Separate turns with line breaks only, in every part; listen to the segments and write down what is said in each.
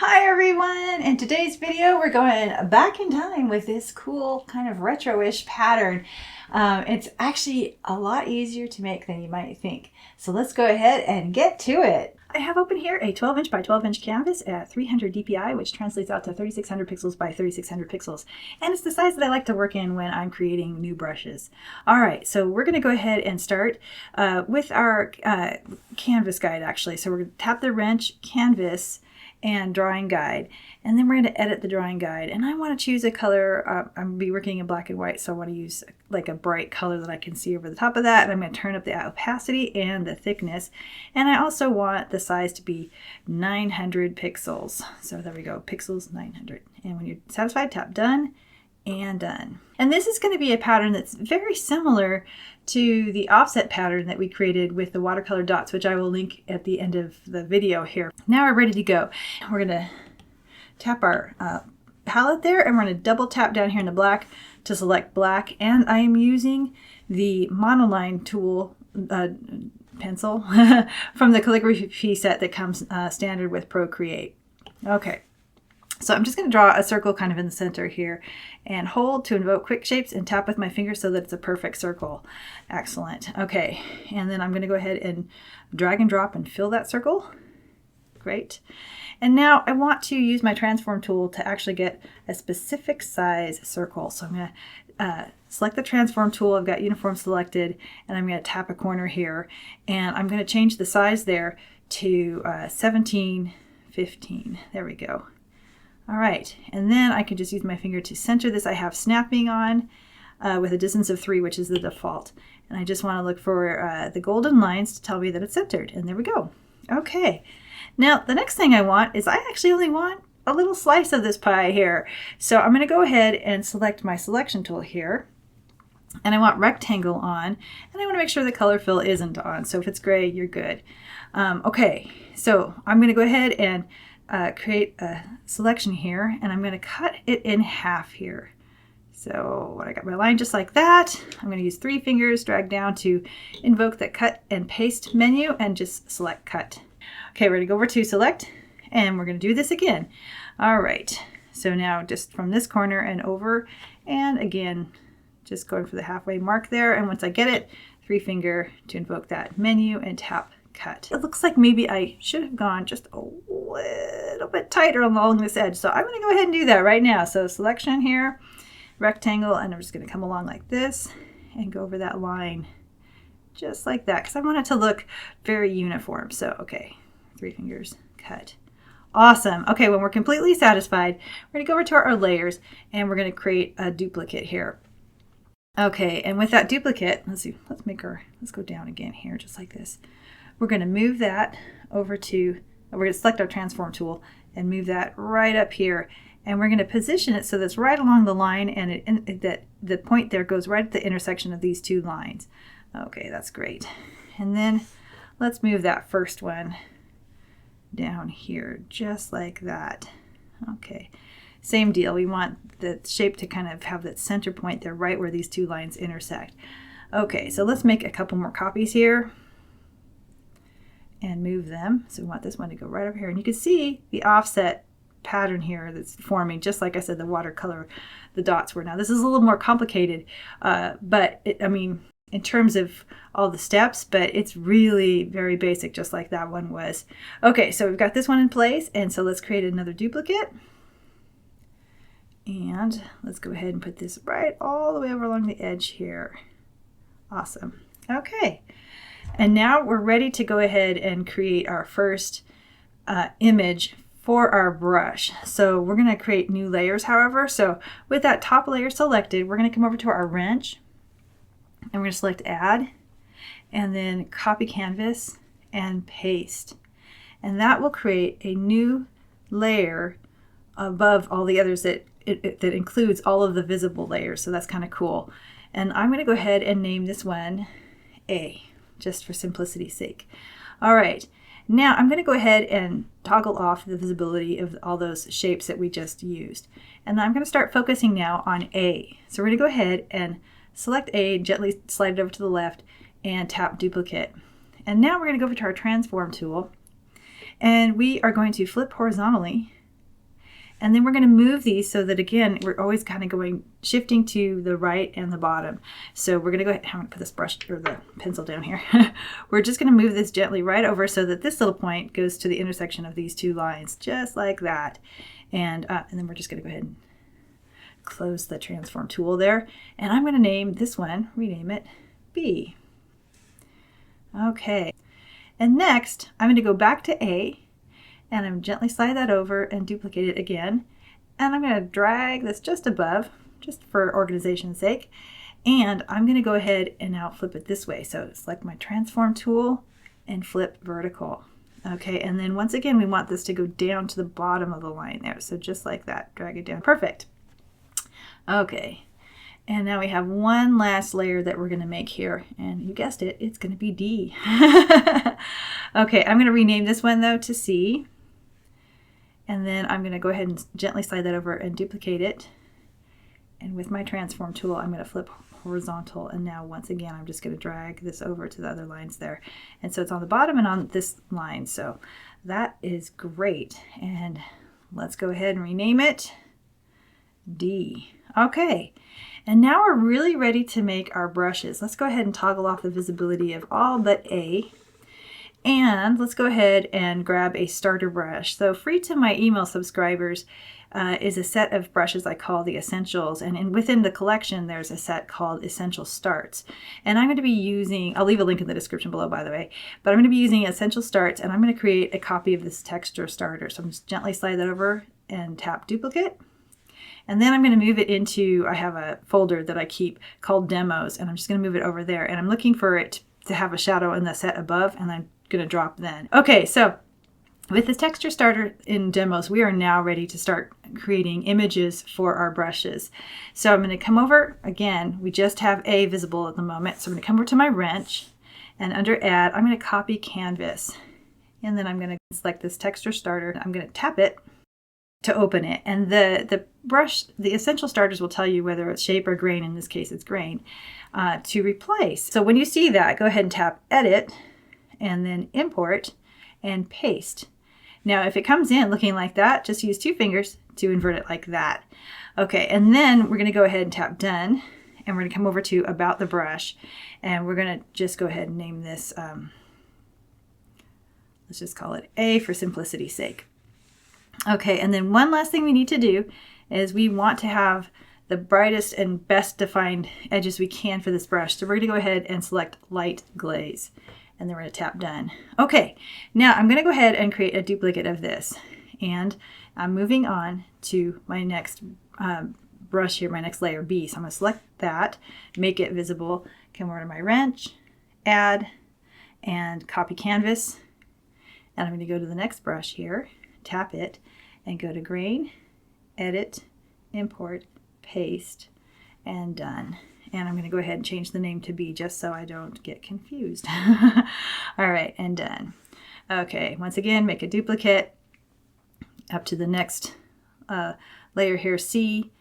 Hi everyone! In today's video we're going back in time with this cool kind of retro-ish pattern. It's actually a lot easier to make than you might think. So let's go ahead and get to it. I have open here a 12-inch by 12-inch canvas at 300 dpi, which translates out to 3600 pixels by 3600 pixels. And it's the size that I like to work in when I'm creating new brushes. Alright, so we're going to go ahead and start with our canvas guide actually. So we're going to tap the wrench, canvas, and drawing guide, and then we're going to edit the drawing guide, and I want to choose a color. I'm going to be working in black and white, so I want to use like a bright color that I can see over the top of that, and I'm going to turn up the opacity and the thickness, and I also want the size to be 900 pixels. So there we go, pixels 900, and when you're satisfied, tap done and done. And this is going to be a pattern that's very similar to the offset pattern that we created with the watercolor dots, which I will link at the end of the video here. Now we're ready to go. We're going to tap our palette there, and we're going to double tap down here in the black to select black, and I am using the Monoline tool pencil from the calligraphy set that comes standard with Procreate. Okay. So I'm just going to draw a circle kind of in the center here and hold to invoke quick shapes and tap with my finger so that it's a perfect circle. Excellent. Okay, and then I'm going to go ahead and drag and drop and fill that circle. Great. And now I want to use my transform tool to actually get a specific size circle. So I'm going to select the transform tool. I've got uniform selected, and I'm going to tap a corner here, and I'm going to change the size there to 1715. There we go. All right, and then I can just use my finger to center this. I have snapping on with a distance of 3, which is the default. And I just want to look for the golden lines to tell me that it's centered. And there we go. Okay, now the next thing I want is I actually only want a little slice of this pie here. So I'm going to go ahead and select my selection tool here. And I want rectangle on, and I want to make sure the color fill isn't on. So if it's gray, you're good. Okay, so I'm going to go ahead and create a selection here, and I'm going to cut it in half here. So when I got my line just like that, I'm going to use 3 fingers, drag down to invoke the cut and paste menu, and just select cut. Okay, we're going to go over to select, and we're going to do this again. All right, so now just from this corner and over, and again, just going for the halfway mark there, and once I get it, 3 finger to invoke that menu and tap cut. It looks like maybe I should have gone just a little bit tighter along this edge. So I'm going to go ahead and do that right now. So selection here, rectangle, and I'm just going to come along like this and go over that line just like that, because I want it to look very uniform. So, okay, 3 fingers, cut. Awesome. Okay, when we're completely satisfied, we're going to go over to our layers, and we're going to create a duplicate here. Okay, and with that duplicate, let's go down again here, just like this. We're going to move that over to, we're going to select our transform tool and move that right up here. And we're going to position it so that's right along the line, and that the point there goes right at the intersection of these 2 lines. Okay, that's great. And then let's move that first one down here, just like that. Okay, same deal. We want the shape to kind of have that center point there right where these 2 lines intersect. Okay, so let's make a couple more copies here and move them. So we want this one to go right over here, and you can see the offset pattern here that's forming, just like I said, the watercolor, the dots were. Now this is a little more complicated, but I mean, in terms of all the steps, but it's really very basic, just like that one was. Okay, so we've got this one in place, and so let's create another duplicate, and let's go ahead and put this right all the way over along the edge here. Awesome. Okay. And now we're ready to go ahead and create our first image for our brush. So we're going to create new layers, however. So with that top layer selected, we're going to come over to our wrench, and we're going to select add, and then copy canvas and paste. And that will create a new layer above all the others that includes all of the visible layers. So that's kind of cool. And I'm going to go ahead and name this one A, just for simplicity's sake. All right, now I'm going to go ahead and toggle off the visibility of all those shapes that we just used. And I'm going to start focusing now on A. So we're going to go ahead and select A, gently slide it over to the left, and tap duplicate. And now we're going to go over to our transform tool, and we are going to flip horizontally And then we're going to move these so that, again, we're always kind of shifting to the right and the bottom. So we're going to go ahead, I'm going to put this brush or the pencil down here. We're just going to move this gently right over so that this little point goes to the intersection of these two lines, just like that. And then we're just going to go ahead and close the transform tool there. And I'm going to name this one, rename it B. Okay. And next, I'm going to go back to A, and I'm gently slide that over and duplicate it again. And I'm going to drag this just above, just for organization's sake. And I'm going to go ahead and now flip it this way. So select my transform tool and flip vertical. Okay, and then once again, we want this to go down to the bottom of the line there. So just like that, drag it down. Perfect. Okay, and now we have one last layer that we're going to make here. And you guessed it, it's going to be D. Okay, I'm going to rename this one though to C. And then I'm going to go ahead and gently slide that over and duplicate it. And with my transform tool, I'm going to flip horizontal. And now once again, I'm just going to drag this over to the other lines there. And so it's on the bottom and on this line. So that is great. And let's go ahead and rename it D. Okay. And now we're really ready to make our brushes. Let's go ahead and toggle off the visibility of all but A. And let's go ahead and grab a starter brush. So free to my email subscribers is a set of brushes I call the Essentials. And within the collection, there's a set called Essential Starts. And I'm going to be using, I'll leave a link in the description below, by the way, but I'm going to be using Essential Starts, and I'm going to create a copy of this texture starter. So I'm just gently slide that over and tap duplicate. And then I'm going to move it into, I have a folder that I keep called Demos, and I'm just going to move it over there. And I'm looking for it to have a shadow in the set above, and I'm going to drop then. Okay, so with this texture starter in Demos, we are now ready to start creating images for our brushes. So I'm going to come over, again, we just have A visible at the moment, so I'm going to come over to my wrench, and under Add, I'm going to copy Canvas. And then I'm going to select this texture starter. I'm going to tap it to open it. And the brush, the Essential Starters will tell you whether it's shape or grain, in this case it's grain, to replace. So when you see that, go ahead and tap Edit, and then Import and Paste. Now if it comes in looking like that, just use 2 fingers to invert it like that. Okay, and then we're going to go ahead and tap Done, and we're going to come over to About the Brush, and we're going to just go ahead and name this, let's just call it A for simplicity's sake. Okay, and then one last thing we need to do is we want to have the brightest and best defined edges we can for this brush. So we're going to go ahead and select Light Glaze. And then we're going to tap Done. Okay, now I'm going to go ahead and create a duplicate of this. And I'm moving on to my next brush here, my next layer B. So I'm going to select that, make it visible, come over to my wrench, Add, and copy Canvas. And I'm going to go to the next brush here, tap it, and go to Grain, Edit, Import, Paste, and Done. And I'm going to go ahead and change the name to B just so I don't get confused. All right, and done. Okay, once again, make a duplicate up to the next layer here, C.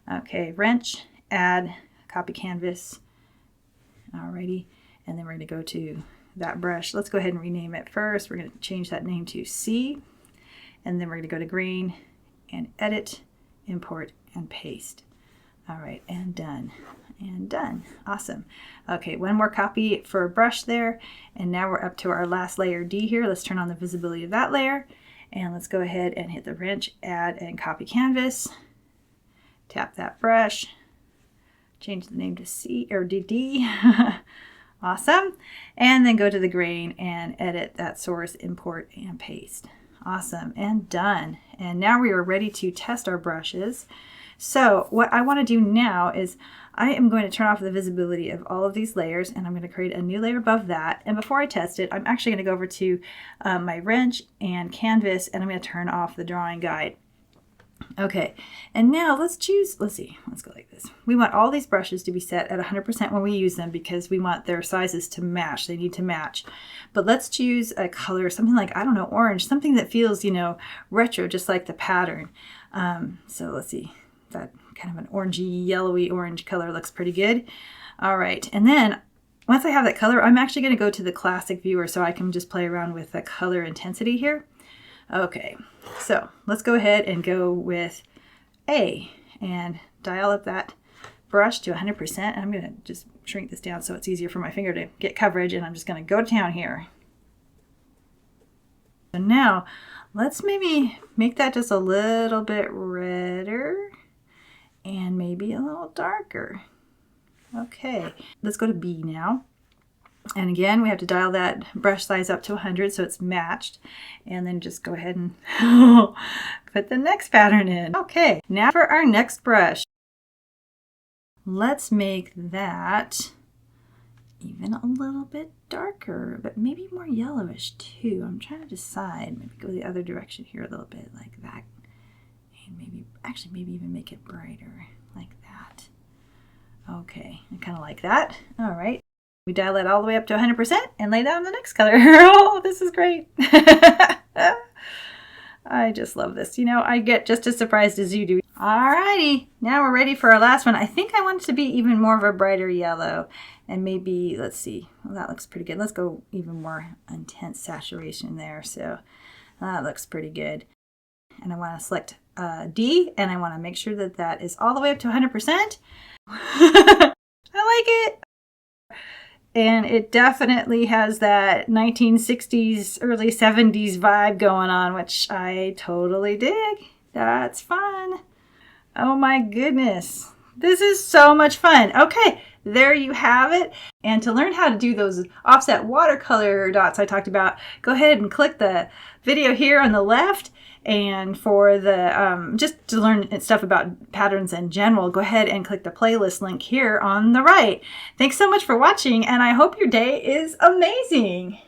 Okay, wrench, Add, copy Canvas. Alrighty, and then we're going to go to that brush. Let's go ahead and rename it first. We're going to change that name to C. And then we're going to go to Grain and Edit, Import, and Paste. All right, and done. And done. Awesome. Okay, one more copy for a brush there. And now we're up to our last layer D here. Let's turn on the visibility of that layer. And let's go ahead and hit the wrench, Add, and copy Canvas. Tap that brush. Change the name to C or D. Awesome. And then go to the Grain and edit that source, import, and paste. Awesome. And done. And now we are ready to test our brushes. So what I want to do now is I am going to turn off the visibility of all of these layers, and I'm going to create a new layer above that. And before I test it, I'm actually going to go over to my wrench and Canvas, and I'm going to turn off the drawing guide. Okay, and now let's choose, let's go like this. We want all these brushes to be set at 100% when we use them because we want their sizes to match. They need to match. But let's choose a color, something like, I don't know, orange, something that feels, you know, retro, just like the pattern. So let's see. That kind of an orangey, yellowy orange color looks pretty good. All right, and then once I have that color, I'm actually going to go to the classic viewer so I can just play around with the color intensity here. Okay, so let's go ahead and go with A and dial up that brush to 100%. And I'm going to just shrink this down so it's easier for my finger to get coverage, and I'm just going to go to town here. So now let's maybe make that just a little bit redder and maybe a little darker. Okay, let's go to B now. And again, we have to dial that brush size up to 100 so it's matched. And then just go ahead and put the next pattern in. Okay, now for our next brush. Let's make that even a little bit darker, but maybe more yellowish too. I'm trying to decide. Maybe go the other direction here a little bit, like that. And maybe, actually, maybe even make it brighter, like that. Okay, I kind of like that. All right. We dial it all the way up to 100% and lay down the next color. Oh, this is great. I just love this. You know, I get just as surprised as you do. Alrighty, now we're ready for our last one. I think I want it to be even more of a brighter yellow. And maybe, let's see, well, that looks pretty good. Let's go even more intense saturation there. So that looks pretty good. And I want to select D, and I want to make sure that that is all the way up to 100%. I like it. And it definitely has that 1960s, early 70s vibe going on, which I totally dig. That's fun. Oh my goodness. This is so much fun. Okay, there you have it. And to learn how to do those offset watercolor dots I talked about, go ahead and click the video here on the left. And for the, just to learn stuff about patterns in general, go ahead and click the playlist link here on the right. Thanks so much for watching, and I hope your day is amazing.